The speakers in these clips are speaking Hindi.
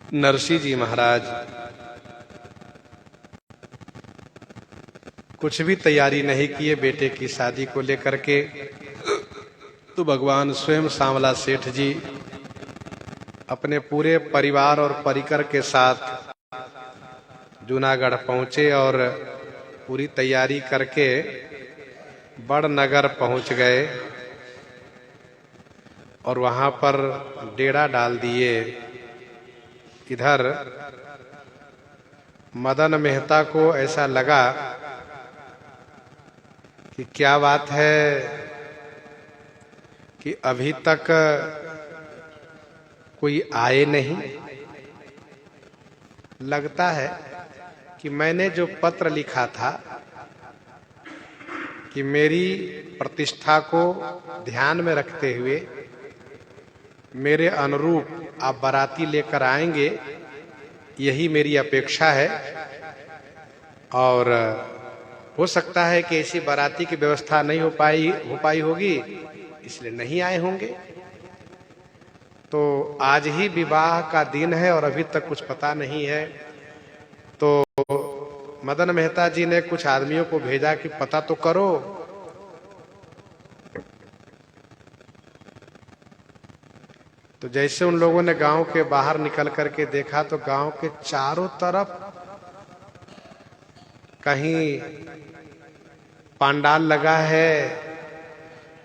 नरसिंह जी महाराज कुछ भी तैयारी नहीं किए बेटे की शादी को लेकर के, तो भगवान स्वयं सांवला सेठ जी अपने पूरे परिवार और परिकर के साथ जूनागढ़ पहुंचे और पूरी तैयारी करके बड़नगर पहुंच गए और वहां पर डेरा डाल दिए। इधर मदन मेहता को ऐसा लगा कि क्या बात है कि अभी तक कोई आए नहीं। लगता है कि मैंने जो पत्र लिखा था कि मेरी प्रतिष्ठा को ध्यान में रखते हुए मेरे अनुरूप आप बाराती लेकर आएंगे, यही मेरी अपेक्षा है। और हो सकता है कि ऐसी बाराती की व्यवस्था नहीं हो पाई होगी, इसलिए नहीं आए होंगे। तो आज ही विवाह का दिन है और अभी तक कुछ पता नहीं है। तो मदन मेहता जी ने कुछ आदमियों को भेजा कि पता तो करो। तो जैसे उन लोगों ने गांव के बाहर निकल करके देखा तो गांव के चारों तरफ कहीं पांडाल लगा है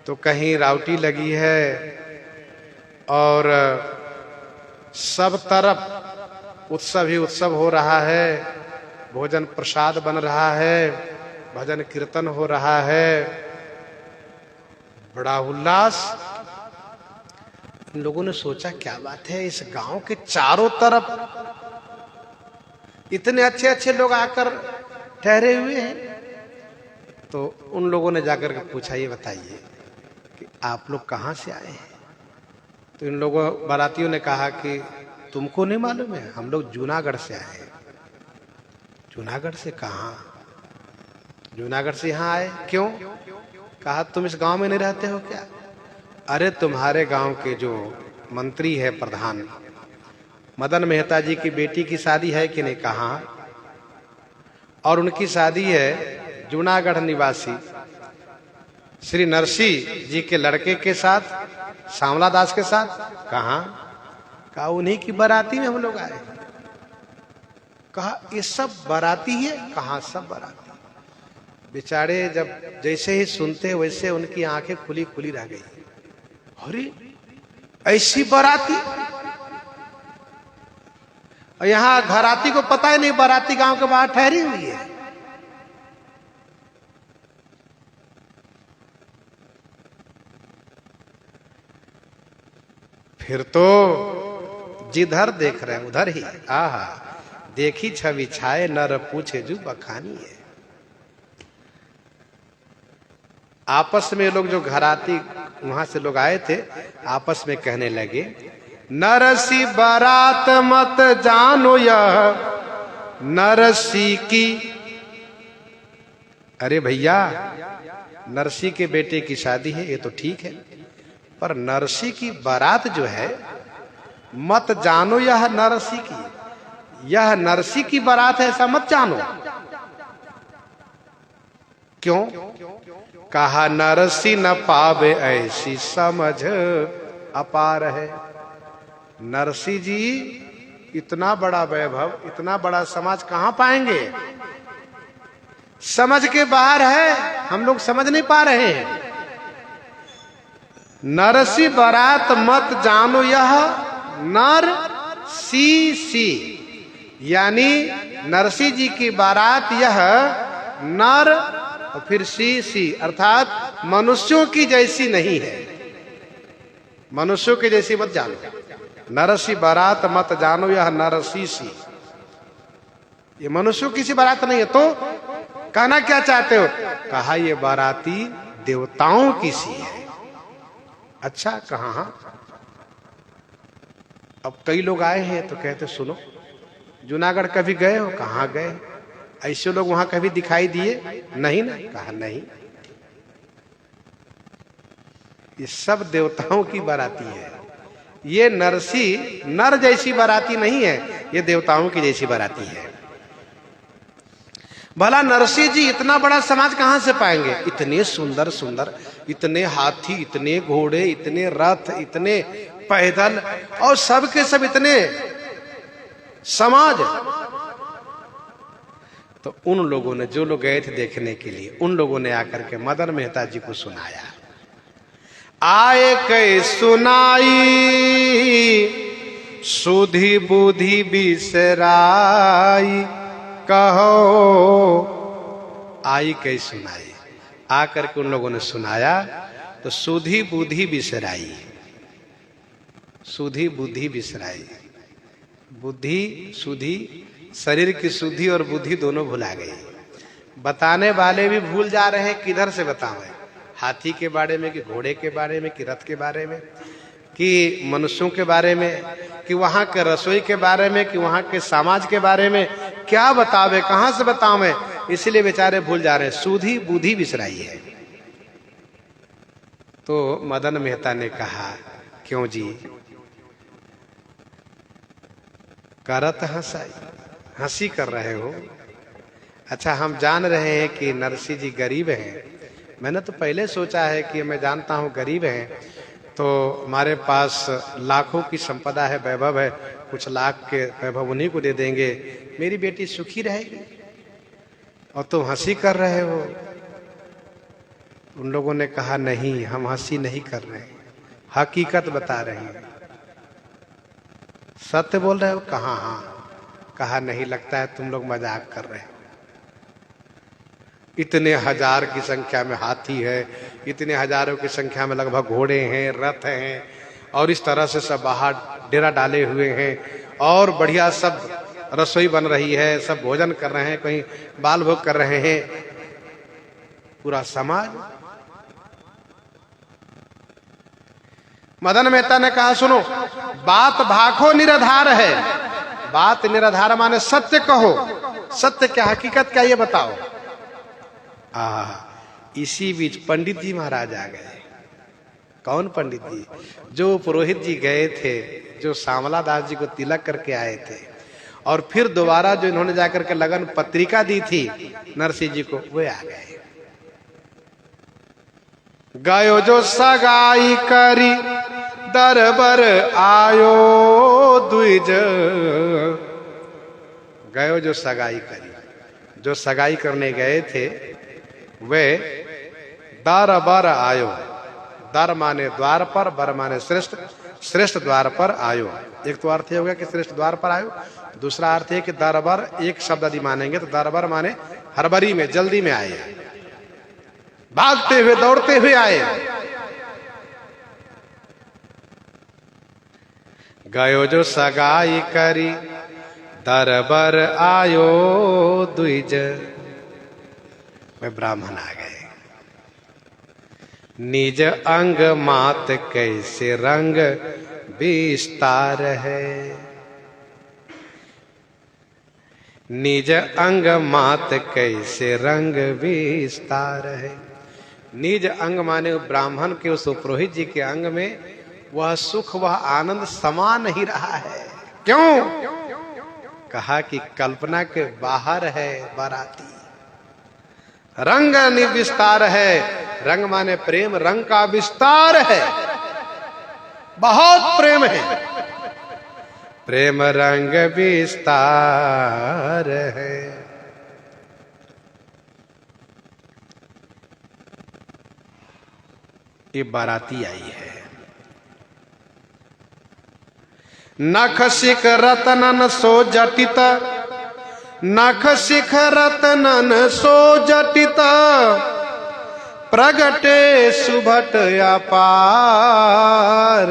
तो कहीं रावटी लगी है और सब तरफ उत्सव ही उत्सव हो रहा है। भोजन प्रसाद बन रहा है, भजन कीर्तन हो रहा है, बड़ा उल्लास। इन लोगों ने सोचा क्या बात है, इस गांव के चारों तरफ इतने अच्छे अच्छे लोग आकर ठहरे हुए हैं। तो उन लोगों ने जाकर के पूछा, ये बताइए कि आप लोग कहां से आए हैं? तो इन लोगों बारातियों ने कहा कि तुमको नहीं मालूम है, हम लोग जूनागढ़ से आए हैं। जूनागढ़ से कहां? जूनागढ़ से यहां आए क्यों? कहा तुम इस गांव में नहीं रहते हो क्या? अरे तुम्हारे गांव के जो मंत्री है प्रधान मदन मेहता जी की बेटी की शादी है कि नहीं? कहा। और उनकी शादी है जूनागढ़ निवासी श्री नरसिंह जी के लड़के के साथ, सांवला दास के साथ। कहा। कहा उन्हीं की बाराती में हम लोग आए। कहा ये सब बाराती है? कहा सब बाराती। बेचारे जब जैसे ही सुनते वैसे उनकी आंखें खुली खुली रह गई। अरे ऐसी बाराती? और यहां घराती को पता ही नहीं बाराती गांव के बाहर ठहरी हुई है। फिर तो जिधर देख रहे हैं उधर ही आहा देखी छवि छाए नर पूछे जू बखानी है। आपस में लोग जो घराती वहां से लोग आए थे आपस में कहने लगे, नरसी बारात मत जानो यह नरसी की। अरे भैया नरसी के बेटे की शादी है ये तो ठीक है, पर नरसी की बारात जो है मत जानो यह नरसी की, यह नरसी की बारात है ऐसा मत जानो। क्यों? कहा नरसी न पावे ऐसी समझ अपार है। नरसी जी इतना बड़ा वैभव, इतना बड़ा समाज कहां पाएंगे? समझ के बाहर है, हम लोग समझ नहीं पा रहे हैं। नरसी बारात मत जानो यह नर सी, यानी नरसी जी की बारात यह नर और फिर सी अर्थात मनुष्यों की जैसी नहीं है। मनुष्यों की जैसी मत जानो। नरसी बारात मत जानो यह नरसी, ये मनुष्यों की सी बारात नहीं है। तो कहना क्या चाहते हो? कहा ये बाराती देवताओं की सी है। अच्छा कहा। अब कई लोग आए हैं तो कहते सुनो जूनागढ़ कभी गए हो? कहां गए? ऐसे लोग वहां कभी दिखाई दिए? नहीं ना। कहा नहीं, ये सब देवताओं की बाराती है। ये नरसी नर जैसी बाराती नहीं है। ये देवताओं की जैसी बाराती है। भला नरसिंह जी इतना बड़ा समाज कहां से पाएंगे? इतने सुंदर सुंदर, इतने हाथी, इतने घोड़े, इतने रथ, इतने पैदल, और सब के सब इतने समाज। तो उन लोगों ने, जो लोग गए थे देखने के लिए, उन लोगों ने आकर के मदन मेहता जी को सुनाया। आए कै सुनाई सुधी बुद्धि बिसराई, कहो आई कै सुनाई। आकर के उन लोगों ने सुनाया तो सुधी बुद्धि बिसराई। सुधी बुद्धि बिसराई, बुद्धि सुधी, शरीर की शुद्धि और बुद्धि दोनों भुला गई। बताने वाले भी भूल जा रहे हैं, किधर से बताएं? हाथी के बारे में, कि घोड़े के बारे में, कि रथ के बारे में, कि मनुष्यों के बारे में, कि वहां के रसोई के बारे में, कि वहां के समाज के बारे में, क्या बतावे, कहां से बतावे? इसलिए बेचारे भूल जा रहे हैं। सुधी बुद्धि बिसराई है। तो मदन मेहता ने कहा, क्यों जी? करत हंसाई, हंसी कर रहे हो? अच्छा, हम जान रहे हैं कि नरसिंह जी गरीब हैं। मैंने तो पहले सोचा है कि मैं जानता हूं गरीब हैं, तो हमारे पास लाखों की संपदा है, वैभव है, कुछ लाख के वैभव उन्हीं को दे देंगे, मेरी बेटी सुखी रहेगी, और तुम हंसी कर रहे हो। उन लोगों ने कहा, नहीं, हम हंसी नहीं कर रहे हैं, हकीकत बता रहे हैं। सत्य बोल रहे हो? कहा हाँ। कहा नहीं, लगता है तुम लोग मजाक कर रहे हो। इतने हजार की संख्या में हाथी है, इतने हजारों की संख्या में लगभग घोड़े हैं, रथ हैं, और इस तरह से सब बाहर डेरा डाले हुए हैं, और बढ़िया सब रसोई बन रही है, सब भोजन कर रहे हैं, कहीं बाल भोग कर रहे हैं, पूरा समाज। मदन मेहता ने कहा, सुनो, बात भाखो निराधार है। बात निराधार माने सत्य कहो, सत्य क्या, हकीकत क्या, ये बताओ। इसी बीच पंडित जी महाराज आ गए। कौन पंडित जी? जो पुरोहित जी गए थे, जो श्यामला दास जी को तिलक करके आए थे, और फिर दोबारा जो इन्होंने जाकर के लगन पत्रिका दी थी नरसिंह जी को, वे आ गए। गयो जो सगाई करी दरबर आयो द्विज। गयो जो सगाई करी, जो सगाई करने गए थे वे दरबर आयो। दर माने द्वार पर, बर माने श्रेष्ठ, श्रेष्ठ द्वार पर आयो। एक तो अर्थ हो गया कि श्रेष्ठ द्वार पर आयो, दूसरा अर्थ है कि दरबर एक शब्द यदि मानेंगे तो दरबर माने हड़बड़ी में, जल्दी में आए, भागते हुए, दौड़ते हुए आए। गयो जो सगाई करी दरबर आयो द्विज। वे ब्राह्मण आ गए। निज अंग मात कैसे रंग विस्तार है। निज अंग मात कैसे रंग विस्तार है। निज अंग माने ब्राह्मण के, उस पुरोहित जी के अंग में वह सुख, वह आनंद समा नहीं रहा है। क्यों? कहा कि कल्पना के बाहर है बाराती। रंग विस्तार है। रंग माने प्रेम, रंग का विस्तार है, बहुत प्रेम है। प्रेम रंग विस्तार है। ये बाराती आई है। नख शिख रतनन सो जटित, नख शिख रतनन सो जटित, प्रगटे सुभट अपार।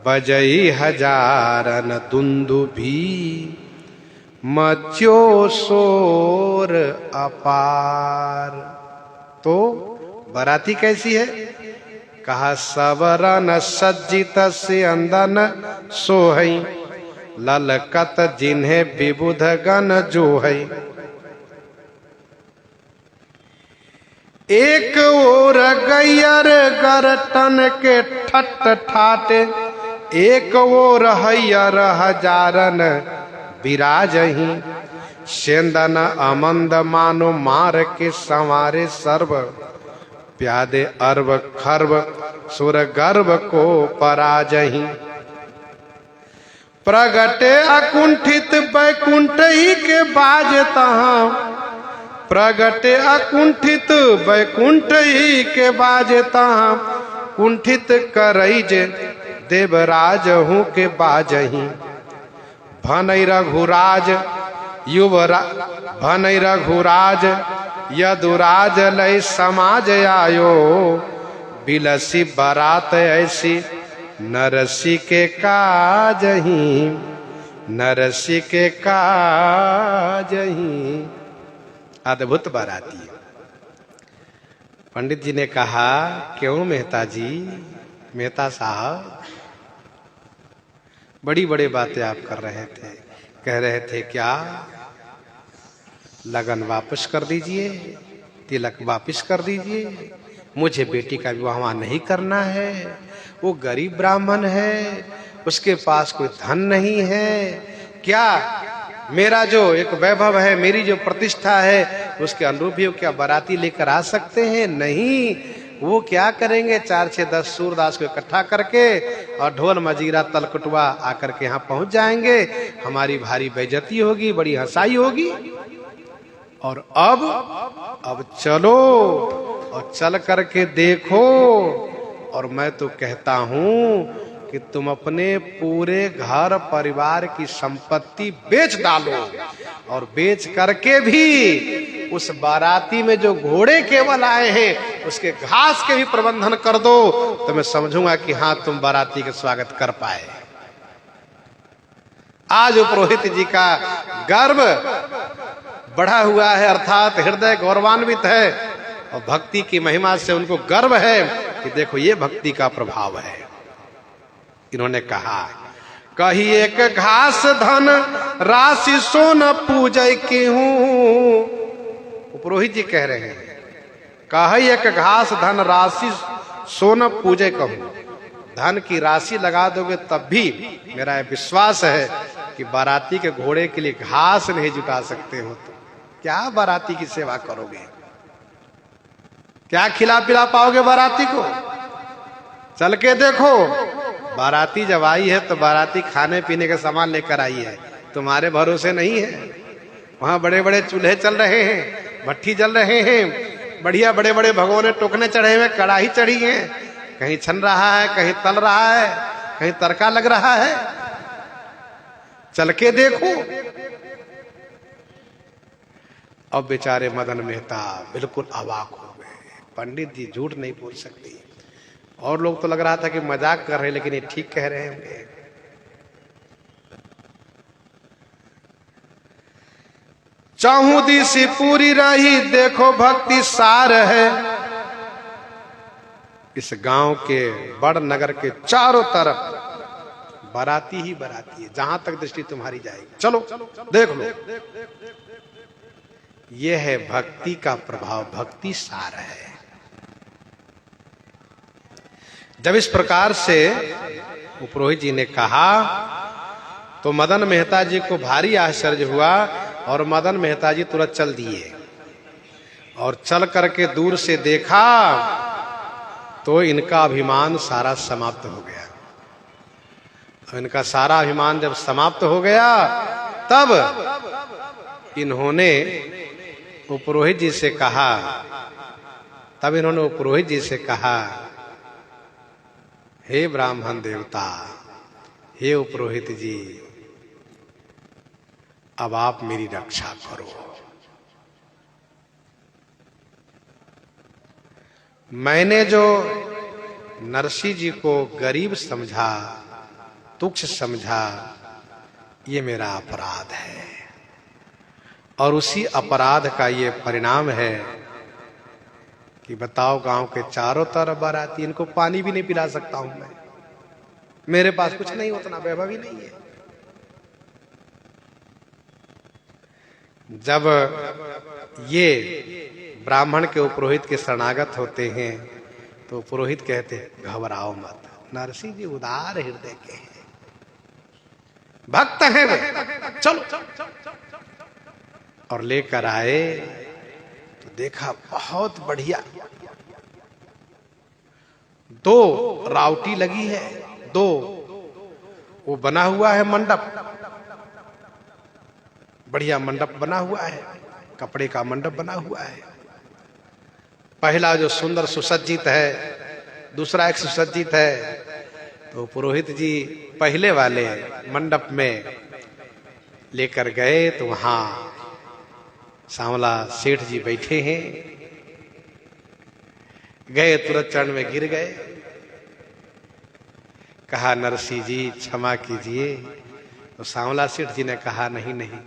बजई हजारन दुंदुभी, मच्यो शोर अपार। तो बाराती कैसी है? कहा सवरन सज्जित से अंदन सोहई, ललकत जिन्हें विबुध गण जोहई। एक ओर गैयर गरटन के ठट ठाटे, एक वो रहैयर हजारन विराजही, सेंदन अमंद मानो मार के संवारे सर्व, प्यादे अर्व खर्व सुर गर्भ को पराजही। प्रगटे अकुंठित बैकुंठ ही के बाज तहाँ, प्रगटे अकुंठित बैकुंठ ही के बाज तहाँ, कुंठित करैज देवराज हूँ के बाजही। भनई रघुराज युवरा भनई रघुराज यदुराज लय समाज आयो, बिलसी बारात ऐसी नरसी के काजही, नरसी के काजही। अद्भुत बाराती। पंडित जी ने कहा, क्यों मेहता जी, मेहता साहब, बड़ी बड़ी बातें आप कर रहे थे, कह रहे थे क्या लगन वापस कर दीजिए, तिलक वापस कर दीजिए, मुझे बेटी का विवाह नहीं करना है, वो गरीब ब्राह्मण है, उसके पास कोई धन नहीं है, क्या मेरा जो एक वैभव है, मेरी जो प्रतिष्ठा है, उसके अनुरूप ही क्या बाराती लेकर आ सकते हैं? नहीं, वो क्या करेंगे, 4-6-10 सूरदास को इकट्ठा करके और ढोल मजीरा तलकुटवा आकर के यहाँ पहुंच जाएंगे, हमारी भारी बेइज्जती होगी, बड़ी हंसाई होगी। और अब चलो और चल करके देखो, और मैं तो कहता हूं कि तुम अपने पूरे घर परिवार की संपत्ति बेच डालो, और बेच करके भी उस बाराती में जो घोड़े केवल आए हैं उसके घास के भी प्रबंधन कर दो, तो मैं समझूंगा कि हाँ, तुम बाराती का स्वागत कर पाए। आज पुरोहित जी का गर्व बढ़ा हुआ है, अर्थात हृदय गौरवान्वित है, और भक्ति की महिमा से उनको गर्व है कि देखो ये भक्ति का प्रभाव है। इन्होंने कहा, कही एक घास धन राशि सोन पूजय की हूं। पुरोहित जी कह रहे हैं, कही एक घास धन राशि सोन पूजय कहूं, धन की राशि लगा दोगे तब भी मेरा विश्वास है कि बाराती के घोड़े के लिए घास नहीं जुटा सकते हो, तो क्या बाराती की सेवा करोगे? क्या खिला पिला पाओगे बाराती को? चल के देखो, बाराती जब आई है तो बाराती खाने पीने का सामान लेकर आई है, तुम्हारे भरोसे नहीं है। वहां बड़े बड़े चूल्हे चल रहे हैं, भट्ठी जल रहे हैं, बढ़िया बड़े बड़े भगोने टोकने चढ़े हुए, कड़ाही चढ़ी है, कहीं छन रहा है, कहीं तल रहा है, कहीं तड़का लग रहा है। चल के देखो। अब बेचारे मदन मेहता बिल्कुल अवाक हो गए। पंडित जी झूठ नहीं बोल सकती, और लोग तो लग रहा था कि मजाक कर रहे, लेकिन ये ठीक कह रहे हैं। चाहूदी सी पूरी रही, देखो भक्ति सार है। इस गांव के बड़ नगर के चारों तरफ बाराती ही बाराती है, जहां तक दृष्टि तुम्हारी जाएगी। चलो देख लो, यह है भक्ति का प्रभाव, भक्ति सार है। जब इस प्रकार से पुरोहित जी ने कहा तो मदन मेहता जी को भारी आश्चर्य हुआ, और मदन मेहता जी तुरंत चल दिए, और चल करके दूर से देखा तो इनका अभिमान सारा समाप्त हो गया। इनका सारा अभिमान जब समाप्त हो गया, तब इन्होंने पुरोहित जी से कहा, हे ब्राह्मण देवता, हे पुरोहित जी, अब आप मेरी रक्षा करो। मैंने जो नरसी जी को गरीब समझा, तुच्छ समझा, ये मेरा अपराध है, और उसी अपराध का ये परिणाम है कि बताओ, गांव के चारों तरफ बाराती, इनको पानी भी नहीं पिला सकता हूं मैं, मेरे पास कुछ नहीं, उतना वैभव ही नहीं है। जब ये ब्राह्मण के पुरोहित के शरणागत होते हैं तो पुरोहित कहते हैं, घबराओ मत, नरसिंह जी उदार हृदय के हैं, भक्त हैं वे, चलो। और लेकर आए तो देखा बहुत बढ़िया 2 रावटी लगी है, 2 वो बना हुआ है मंडप, बढ़िया मंडप बना हुआ है, कपड़े का मंडप बना हुआ है। पहला जो सुंदर सुसज्जित है, दूसरा एक सुसज्जित है। तो पुरोहित जी पहले वाले मंडप में लेकर गए तो वहां सांवला सेठ जी बैठे हैं। गए तुरंत चरण में गिर गए, कहा नरसिंह जी क्षमा कीजिए। तो सांवला सेठ जी ने कहा नहीं नहीं,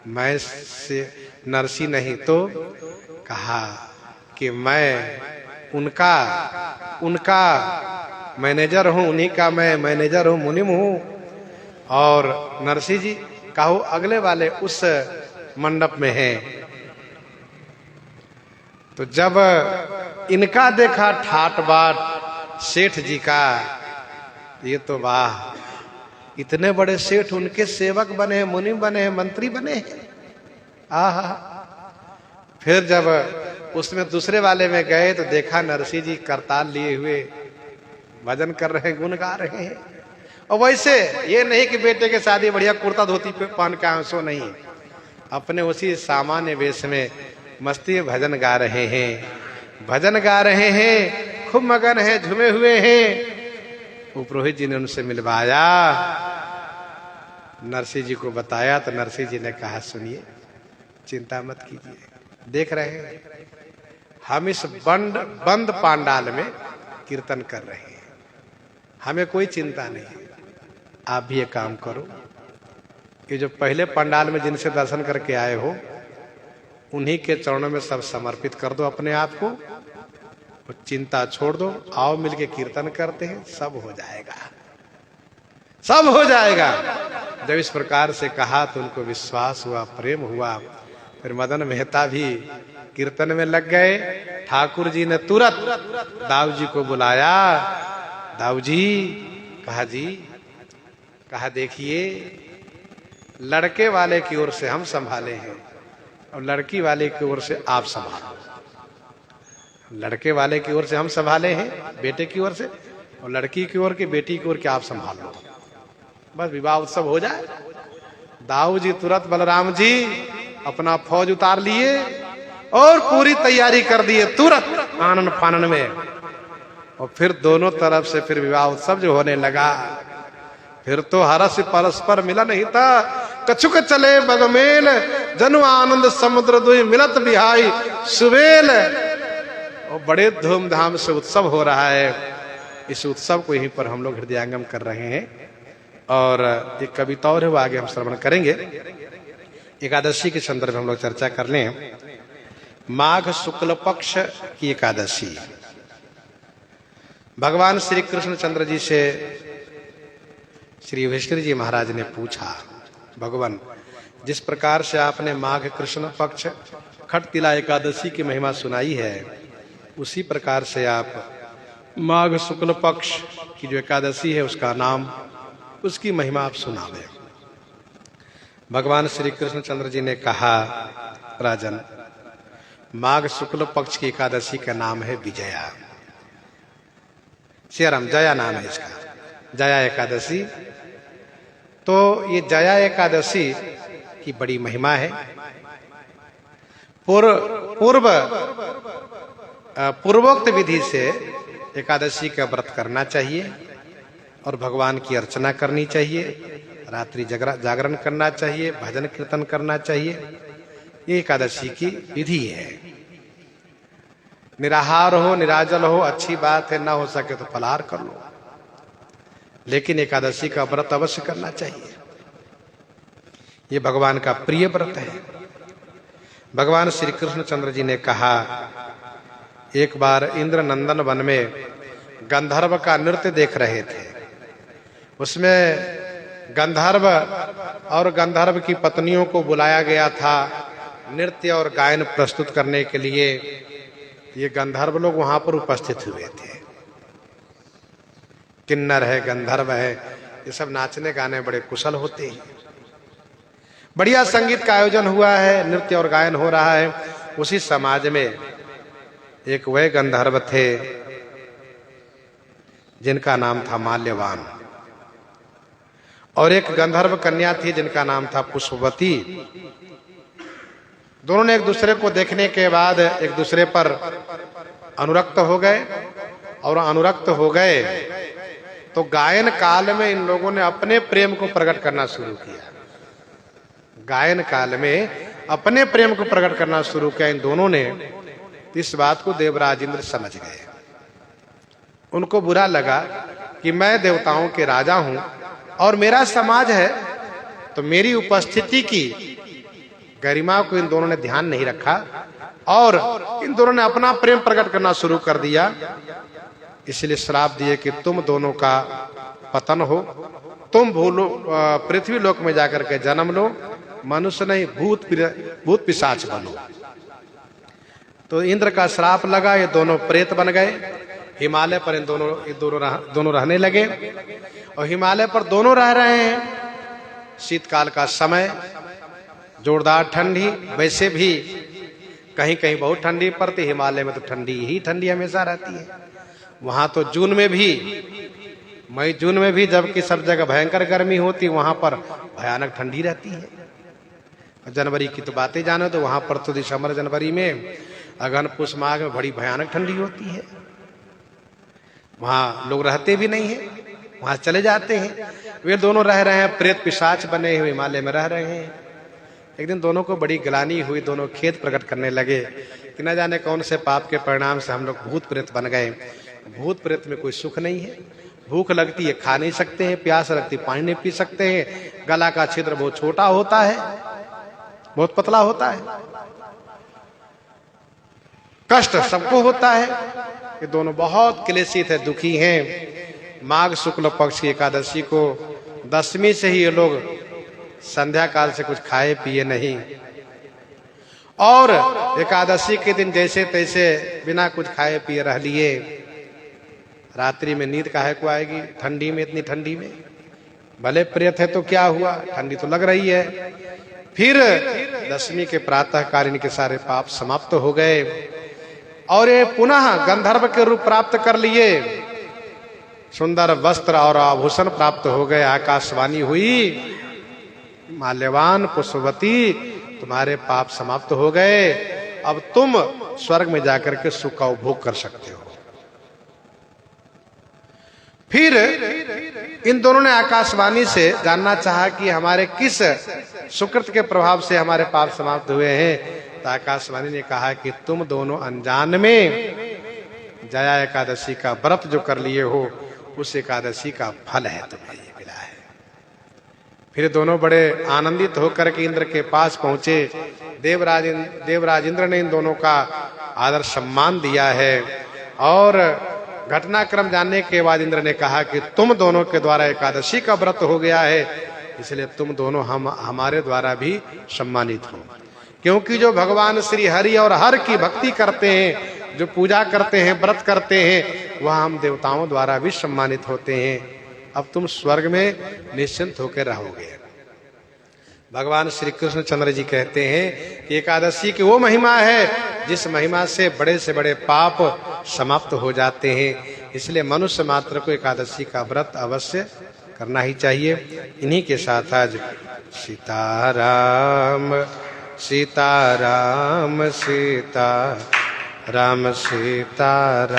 मैं से नरसिंह नहीं तो, कहा कि मैं उनका मैनेजर हूं, उन्हीं का मैं मैनेजर हूं, मुनिम हूं। और नरसिंह जी कहो अगले वाले उस मंडप में हैं। तो जब इनका देखा ठाट बाट सेठ जी का, ये तो वाह, इतने बड़े सेठ उनके सेवक बने हैं, मुनिम बने हैं, मंत्री बने हैं। आहा। फिर जब उसमें दूसरे वाले में गए तो देखा नरसिंह जी करताल लिए हुए भजन कर रहे हैं, गुण गा रहे हैं। और वैसे ये नहीं कि बेटे के शादी बढ़िया कुर्ता धोती पहन के आंसू, नहीं, अपने उसी सामान्य वेश में मस्ती में भजन गा रहे हैं, भजन गा रहे हैं, खूब मगन है, झूमे हुए हैं। वो पुरोहित जी ने उनसे मिलवाया, नरसिंह जी को बताया तो नरसिंह जी ने कहा सुनिए, चिंता मत कीजिए, देख रहे हैं हम इस बंद पांडाल में कीर्तन कर रहे हैं, हमें कोई चिंता नहीं है। आप भी एक काम करो, ये जो पहले पंडाल में जिनसे दर्शन करके आए हो उन्हीं के चरणों में सब समर्पित कर दो अपने आप को, और चिंता छोड़ दो, आओ मिलके कीर्तन करते हैं, सब हो जाएगा, सब हो जाएगा। जब इस प्रकार से कहा तो उनको विश्वास हुआ, प्रेम हुआ। फिर मदन मेहता भी कीर्तन में लग गए। ठाकुर जी ने तुरंत दाऊ जी को बुलाया, दाऊ जी, कहा जी, कहा देखिए लड़के वाले की ओर से हम संभाले हैं और लड़की वाले की ओर से आप संभालो। लड़के वाले की ओर से हम संभाले हैं बेटे की ओर से, और लड़की की ओर के बेटी की ओर के आप संभाल लो, बस विवाह उत्सव हो जाए। दाऊ जी तुरंत बलराम जी अपना फौज उतार लिए और पूरी तैयारी कर दिए तुरंत आनन फानन में। और फिर दोनों तरफ से फिर विवाह उत्सव जो होने लगा, फिर तो हरस परस्पर मिला नहीं था। कछुक चले बगमेल, जनु आनंद समुद्र दुई मिलत बिहाई सुबेल। और बड़े धूमधाम से उत्सव हो रहा है। इस उत्सव को यहीं पर हम लोग हृदयांगम कर रहे हैं। और एक कविता और है, वो आगे हम श्रवण करेंगे। एकादशी के संदर्भ में हम लोग चर्चा कर लें। माघ शुक्ल पक्ष की एकादशी। भगवान श्री कृष्णचंद्र जी से श्री युधिष्ठिर जी महाराज ने पूछा, भगवान जिस प्रकार से आपने माघ कृष्ण पक्ष खटतिला एकादशी की महिमा सुनाई है, उसी प्रकार से आप माघ शुक्ल पक्ष की जो एकादशी है उसका नाम, उसकी महिमा आप सुना दें। भगवान श्री कृष्णचंद्र जी ने कहा, राजन माघ शुक्ल पक्ष की एकादशी का नाम है विजया। श्रीराम जया नाम है इसका, जया एकादशी। तो ये जया एकादशी की बड़ी महिमा है। पूर्वोक्त विधि से एकादशी का व्रत करना चाहिए और भगवान की अर्चना करनी चाहिए, रात्रि जागरण करना चाहिए, भजन कीर्तन करना चाहिए। ये एकादशी की विधि है। निराहार हो, निराजल हो, अच्छी बात है, ना हो सके तो फलाहार कर लो, लेकिन एकादशी का व्रत अवश्य करना चाहिए। ये भगवान का प्रिय व्रत है। भगवान श्री कृष्णचंद्र जी ने कहा, एक बार इंद्र नंदन वन में गंधर्व का नृत्य देख रहे थे। उसमें गंधर्व और गंधर्व की पत्नियों को बुलाया गया था नृत्य और गायन प्रस्तुत करने के लिए। ये गंधर्व लोग वहां पर उपस्थित हुए थे। किन्नर है, गंधर्व है, ये सब नाचने गाने बड़े कुशल होते हैं। बढ़िया संगीत का आयोजन हुआ है, नृत्य और गायन हो रहा है। उसी समाज में एक वे गंधर्व थे जिनका नाम था माल्यवान, और एक गंधर्व कन्या थी जिनका नाम था पुष्पवती। दोनों ने एक दूसरे को देखने के बाद एक दूसरे पर अनुरक्त हो गए, और अनुरक्त हो गए तो गायन काल में इन लोगों ने अपने प्रेम को प्रकट करना शुरू किया। गायन काल में अपने प्रेम को प्रकट करना शुरू किया इन दोनों ने। इस बात को देवराज इंद्र समझ गए। उनको बुरा लगा कि मैं देवताओं के राजा हूं और मेरा समाज है, तो मेरी उपस्थिति की गरिमा को इन दोनों ने ध्यान नहीं रखा और इन दोनों ने अपना प्रेम प्रकट करना शुरू कर दिया। इसलिए श्राप दिए कि तुम दोनों का पतन हो, तुम पृथ्वी लोक में जाकर के जन्म लो, मनुष्य नहीं भूत पिशाच बनो। तो इंद्र का श्राप लगा, ये दोनों प्रेत बन गए। हिमालय पर इन दोनों रहने लगे, और हिमालय पर दोनों रह रहे हैं। शीतकाल का समय, जोरदार ठंडी, वैसे भी कहीं कहीं बहुत ठंडी पड़ती, हिमालय में तो ठंडी ही ठंडी हमेशा रहती है। वहां तो जून में भी, मई जून में भी, जबकि सब जगह भयंकर गर्मी होती, वहां पर भयानक ठंडी रहती है। जनवरी की तो बातें जानो तो वहां पर तो दिसंबर जनवरी में, अगहन पुष माघ में बड़ी भयानक ठंडी होती है। वहां लोग रहते भी नहीं है, वहां चले जाते हैं। वे दोनों रह रहे हैं, प्रेत पिशाच बने हुए हिमालय में रह रहे हैं। एक दिन दोनों को बड़ी ग्लानि हुई, दोनों खेद प्रकट करने लगे कि न जाने कौन से पाप के परिणाम से हम लोग भूत प्रेत बन गए। भूत प्रेत में कोई सुख नहीं है, भूख लगती है खा नहीं सकते हैं, प्यास लगती पानी नहीं पी सकते हैं, गला का छिद्र बहुत छोटा होता है, बहुत पतला होता है, कष्ट सबको होता है। ये दोनों बहुत क्लेशित है, दुखी हैं। माघ शुक्ल पक्ष की एकादशी को दशमी से ही ये लोग संध्या काल से कुछ खाए पिए नहीं, और एकादशी के दिन जैसे तैसे बिना कुछ खाए पिए रह लिए। रात्रि में नींद काहे को आएगी ठंडी में, इतनी ठंडी में? भले प्रेत है तो क्या हुआ, ठंडी तो लग रही है। फिर दशमी के प्रातः काल इनके सारे पाप समाप्त हो गए, और ये पुनः गंधर्व के रूप प्राप्त कर लिए। सुंदर वस्त्र और आभूषण प्राप्त हो गए। आकाशवाणी हुई, माल्यवान पुष्पवती, तुम्हारे पाप समाप्त हो गए, अब तुम स्वर्ग में जाकर के सुख का उपभोग कर सकते हो। फिर इन दोनों ने आकाशवाणी से जानना चाहा कि हमारे किस सुकृत के प्रभाव से हमारे पाप समाप्त हुए हैं। तो आकाशवाणी ने कहा कि तुम दोनों अनजान में जया एकादशी का व्रत जो कर लिए हो, उस एकादशी का फल है, तुम्हें ये मिला है। फिर दोनों बड़े आनंदित होकर के इंद्र के पास पहुंचे। देवराज इंद्र ने इन दोनों का आदर सम्मान दिया है, और घटनाक्रम जानने के बाद इंद्र ने कहा कि तुम दोनों के द्वारा एकादशी का व्रत हो गया है, इसलिए तुम दोनों हमारे द्वारा भी सम्मानित हो। क्योंकि जो भगवान श्री हरि और हर की भक्ति करते हैं, जो पूजा करते हैं, व्रत करते हैं, वह हम देवताओं द्वारा भी सम्मानित होते हैं। अब तुम स्वर्ग में निश्चिंत होकर रहोगे। भगवान श्री कृष्ण चंद्र जी कहते हैं कि एकादशी की वो महिमा है जिस महिमा से बड़े पाप समाप्त हो जाते हैं। इसलिए मनुष्य मात्र को एकादशी का व्रत अवश्य करना ही चाहिए। इन्हीं के साथ आज सीताराम सीताराम सीताराम सीताराम।